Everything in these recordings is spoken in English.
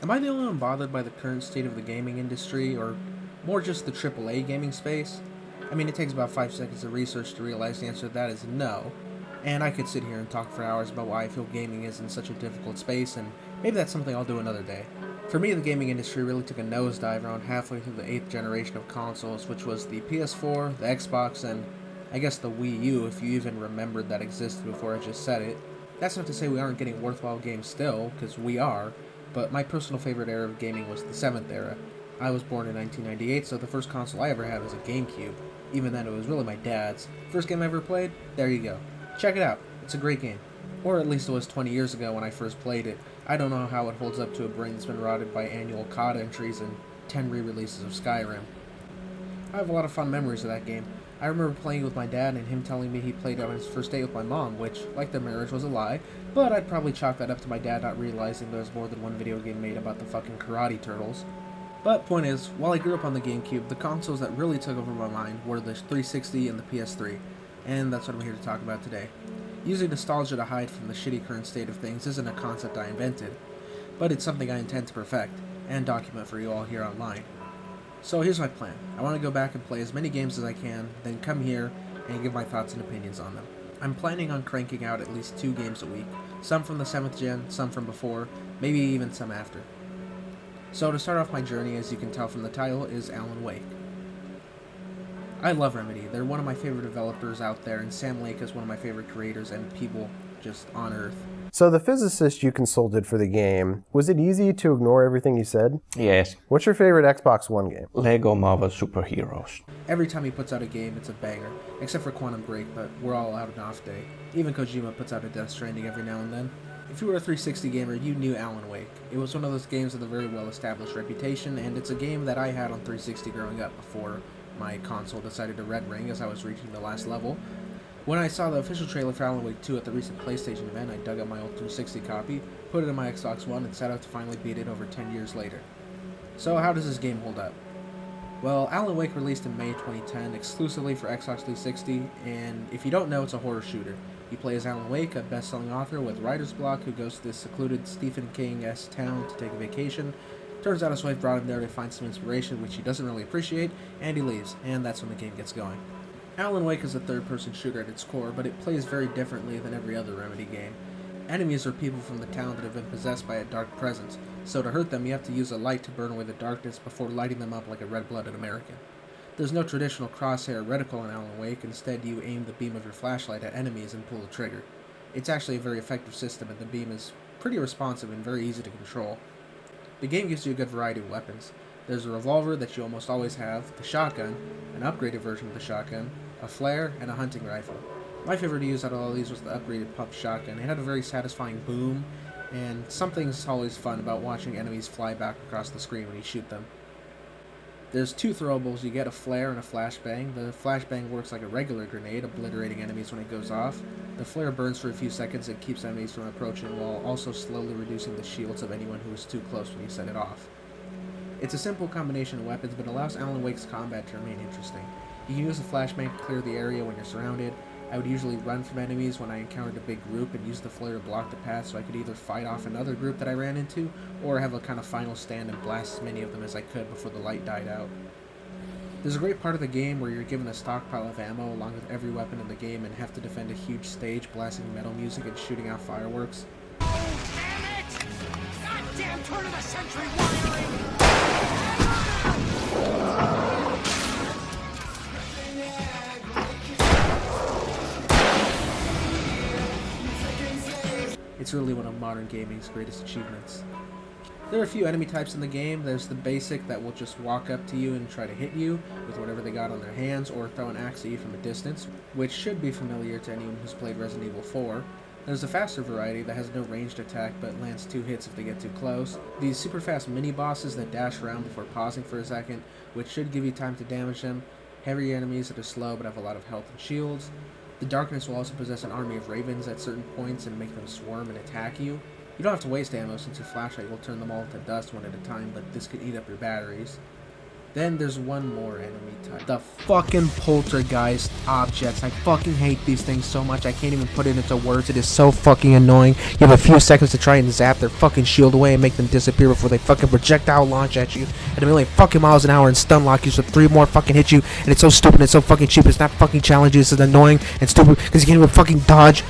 Am I the only one bothered by the current state of the gaming industry, or more just the AAA gaming space? I mean, it takes about 5 seconds of research to realize the answer to that is no. And I could sit here and talk for hours about why I feel gaming is in such a difficult space, and maybe that's something I'll do another day. For me, the gaming industry really took a nosedive around halfway through the 8th generation of consoles, which was the PS4, the Xbox, and I guess the Wii U, if you even remembered that existed before I just said it. That's not to say we aren't getting worthwhile games still, because we are, but my personal favorite era of gaming was the 7th era. I was born in 1998, so the first console I ever had was a GameCube. Even then, it was really my dad's. First game I ever played? There you go. Check it out. It's a great game. Or at least it was 20 years ago when I first played it. I don't know how it holds up to a brain that's been rotted by annual COD entries and 10 re-releases of Skyrim. I have a lot of fond memories of that game. I remember playing with my dad and him telling me he played on his first date with my mom, which, like the marriage, was a lie, but I'd probably chalk that up to my dad not realizing there was more than one video game made about the fucking Karate Turtles. But point is, while I grew up on the GameCube, the consoles that really took over my mind were the 360 and the PS3, and that's what I'm here to talk about today. Using nostalgia to hide from the shitty current state of things isn't a concept I invented, but it's something I intend to perfect, and document for you all here online. So here's my plan. I want to go back and play as many games as I can, then come here and give my thoughts and opinions on them. I'm planning on cranking out at least 2 games a week, some from the 7th gen, some from before, maybe even some after. So to start off my journey, as you can tell from the title, is Alan Wake. I love Remedy. They're one of my favorite developers out there, and Sam Lake is one of my favorite creators and people just on Earth. So the physicist you consulted for the game, was it easy to ignore everything he said? Yes, What's your favorite Xbox One game? Lego Marvel Superheroes. Every time he puts out a game, it's a banger, except for Quantum Break, but we're all out on off day. Even Kojima puts out a Death Stranding every now and then. If you were a 360 gamer, you knew Alan Wake. It was one of those games with a very well-established reputation, and it's a game that I had on 360 growing up before my console decided to red ring as I was reaching the last level. When I saw the official trailer for Alan Wake 2 at the recent PlayStation event, I dug up my old 360 copy, put it in my Xbox One, and set out to finally beat it over 10 years later. So how does this game hold up? Well, Alan Wake released in May 2010 exclusively for Xbox 360, and if you don't know, it's a horror shooter. You play as Alan Wake, a best-selling author with writer's block who goes to this secluded Stephen King-esque town to take a vacation. Turns out his wife brought him there to find some inspiration, which he doesn't really appreciate, and he leaves, and that's when the game gets going. Alan Wake is a third-person shooter at its core, but it plays very differently than every other Remedy game. Enemies are people from the town that have been possessed by a dark presence, so to hurt them you have to use a light to burn away the darkness before lighting them up like a red-blooded American. There's no traditional crosshair reticle in Alan Wake, instead you aim the beam of your flashlight at enemies and pull the trigger. It's actually a very effective system, and the beam is pretty responsive and very easy to control. The game gives you a good variety of weapons. There's a revolver that you almost always have, the shotgun, an upgraded version of the shotgun, a flare, and a hunting rifle. My favorite to use out of all these was the upgraded pump shotgun. It had a very satisfying boom, and something's always fun about watching enemies fly back across the screen when you shoot them. There's 2 throwables. You get a flare and a flashbang. The flashbang works like a regular grenade, obliterating enemies when it goes off. The flare burns for a few seconds and keeps enemies from approaching, while also slowly reducing the shields of anyone who is too close when you set it off. It's a simple combination of weapons, but allows Alan Wake's combat to remain interesting. You can use a flashbang to clear the area when you're surrounded. I would usually run from enemies when I encountered a big group and use the flare to block the path so I could either fight off another group that I ran into, or have a kind of final stand and blast as many of them as I could before the light died out. There's a great part of the game where you're given a stockpile of ammo along with every weapon in the game and have to defend a huge stage blasting metal music and shooting out fireworks. Oh, damn it! Goddamn turn of the century wiring! It's really one of modern gaming's greatest achievements. There are a few enemy types in the game. There's the basic that will just walk up to you and try to hit you with whatever they got on their hands, or throw an axe at you from a distance, which should be familiar to anyone who's played Resident Evil 4. There's a faster variety that has no ranged attack but lands 2 hits if they get too close. These super fast mini-bosses that dash around before pausing for a second, which should give you time to damage them. Heavier enemies that are slow but have a lot of health and shields. The Darkness will also possess an army of ravens at certain points and make them swarm and attack you. You don't have to waste ammo since your flashlight will turn them all to dust one at a time, but this could eat up your batteries. Then there's one more enemy type. The fucking poltergeist objects. I fucking hate these things so much. I can't even put it into words. It is so fucking annoying. You have a few seconds to try and zap their fucking shield away and make them disappear before they fucking projectile launch at you at a million fucking miles an hour and stun lock you so 3 more fucking hit you. And it's so stupid. It's so fucking cheap. It's not fucking challenging. It's annoying and stupid because you can't even fucking dodge.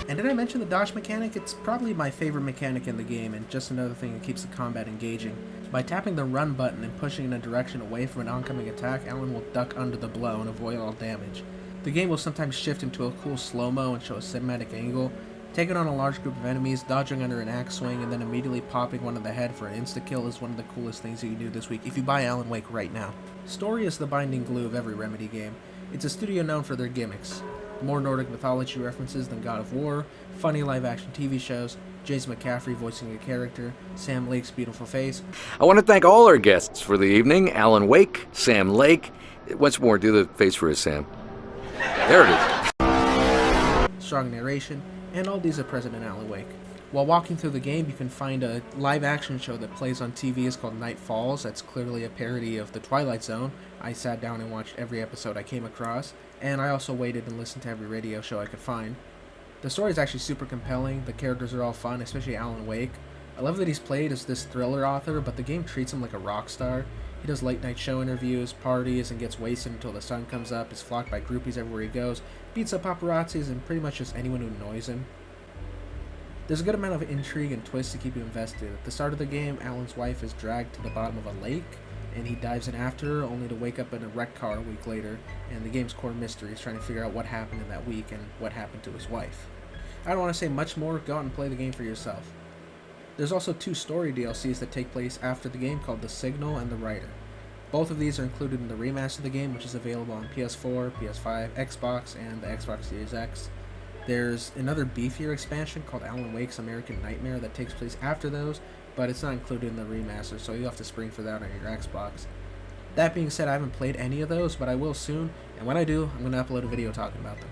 And did I mention the dodge mechanic? It's probably my favorite mechanic in the game, and just another thing that keeps the combat engaging. By tapping the run button and pushing in a direction away from an oncoming attack, Alan will duck under the blow and avoid all damage. The game will sometimes shift into a cool slow-mo and show a cinematic angle, taking on a large group of enemies, dodging under an axe swing, and then immediately popping one in the head for an insta-kill is one of the coolest things you can do this week if you buy Alan Wake right now. Story is the binding glue of every Remedy game. It's a studio known for their gimmicks. More Nordic mythology references than God of War, funny live-action TV shows, Jason McCaffrey voicing a character, Sam Lake's beautiful face. I want to thank all our guests for the evening. Alan Wake, Sam Lake. Once more, do the face for us, Sam. There it is. Strong narration, and all these are present in Alan Wake. While walking through the game, you can find a live-action show that plays on TV. It's called Night Falls. That's clearly a parody of The Twilight Zone. I sat down and watched every episode I came across, and I also waited and listened to every radio show I could find. The story is actually super compelling. The characters are all fun, especially Alan Wake. I love that he's played as this thriller author, but the game treats him like a rock star. He does late-night show interviews, parties, and gets wasted until the sun comes up, is flocked by groupies everywhere he goes, beats up paparazzis, and pretty much just anyone who annoys him. There's a good amount of intrigue and twists to keep you invested. At the start of the game, Alan's wife is dragged to the bottom of a lake, and he dives in after her, only to wake up in a wrecked car a week later, and the game's core mystery is trying to figure out what happened in that week and what happened to his wife. I don't want to say much more, go out and play the game for yourself. There's also 2 story DLCs that take place after the game called The Signal and The Writer. Both of these are included in the remaster of the game, which is available on PS4, PS5, Xbox, and the Xbox Series X. There's another beefier expansion called Alan Wake's American Nightmare that takes place after those, but it's not included in the remaster, so you'll have to spring for that on your Xbox. That being said, I haven't played any of those, but I will soon, and when I do, I'm going to upload a video talking about them.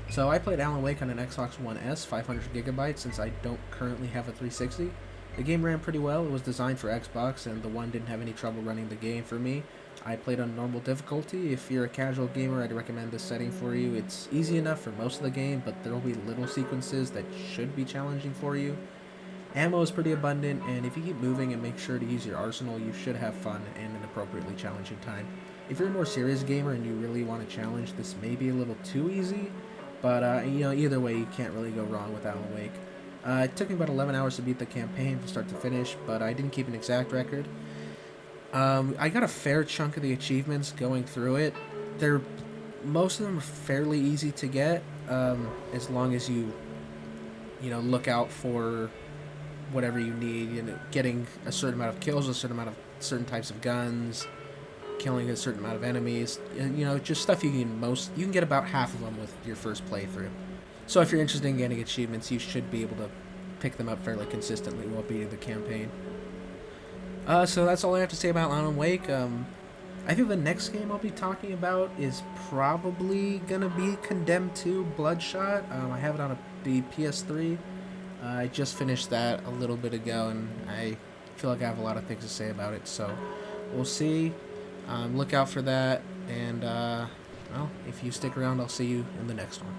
So I played Alan Wake on an Xbox One S, 500GB, since I don't currently have a 360. The game ran pretty well. It was designed for Xbox, and the One didn't have any trouble running the game for me. I played on normal difficulty. If you're a casual gamer, I'd recommend this setting for you. It's easy enough for most of the game, but there will be little sequences that should be challenging for you. Ammo is pretty abundant, and if you keep moving and make sure to use your arsenal, you should have fun and an appropriately challenging time. If you're a more serious gamer and you really want a challenge, this may be a little too easy, but either way, you can't really go wrong with Alan Wake. It took me about 11 hours to beat the campaign from start to finish, but I didn't keep an exact record. I got a fair chunk of the achievements going through it. Most of them are fairly easy to get, as long as you look out for whatever you need. Getting a certain amount of kills, a certain amount of certain types of guns, killing a certain amount of enemies. Just stuff you can get about half of them with your first playthrough. So if you're interested in getting achievements, you should be able to pick them up fairly consistently while beating the campaign. So that's all I have to say about Alan Wake. I think the next game I'll be talking about is probably gonna be Condemned 2 Bloodshot. I have it on the PS3. I just finished that a little bit ago, and I feel like I have a lot of things to say about it. So we'll see. Look out for that, and if you stick around, I'll see you in the next one.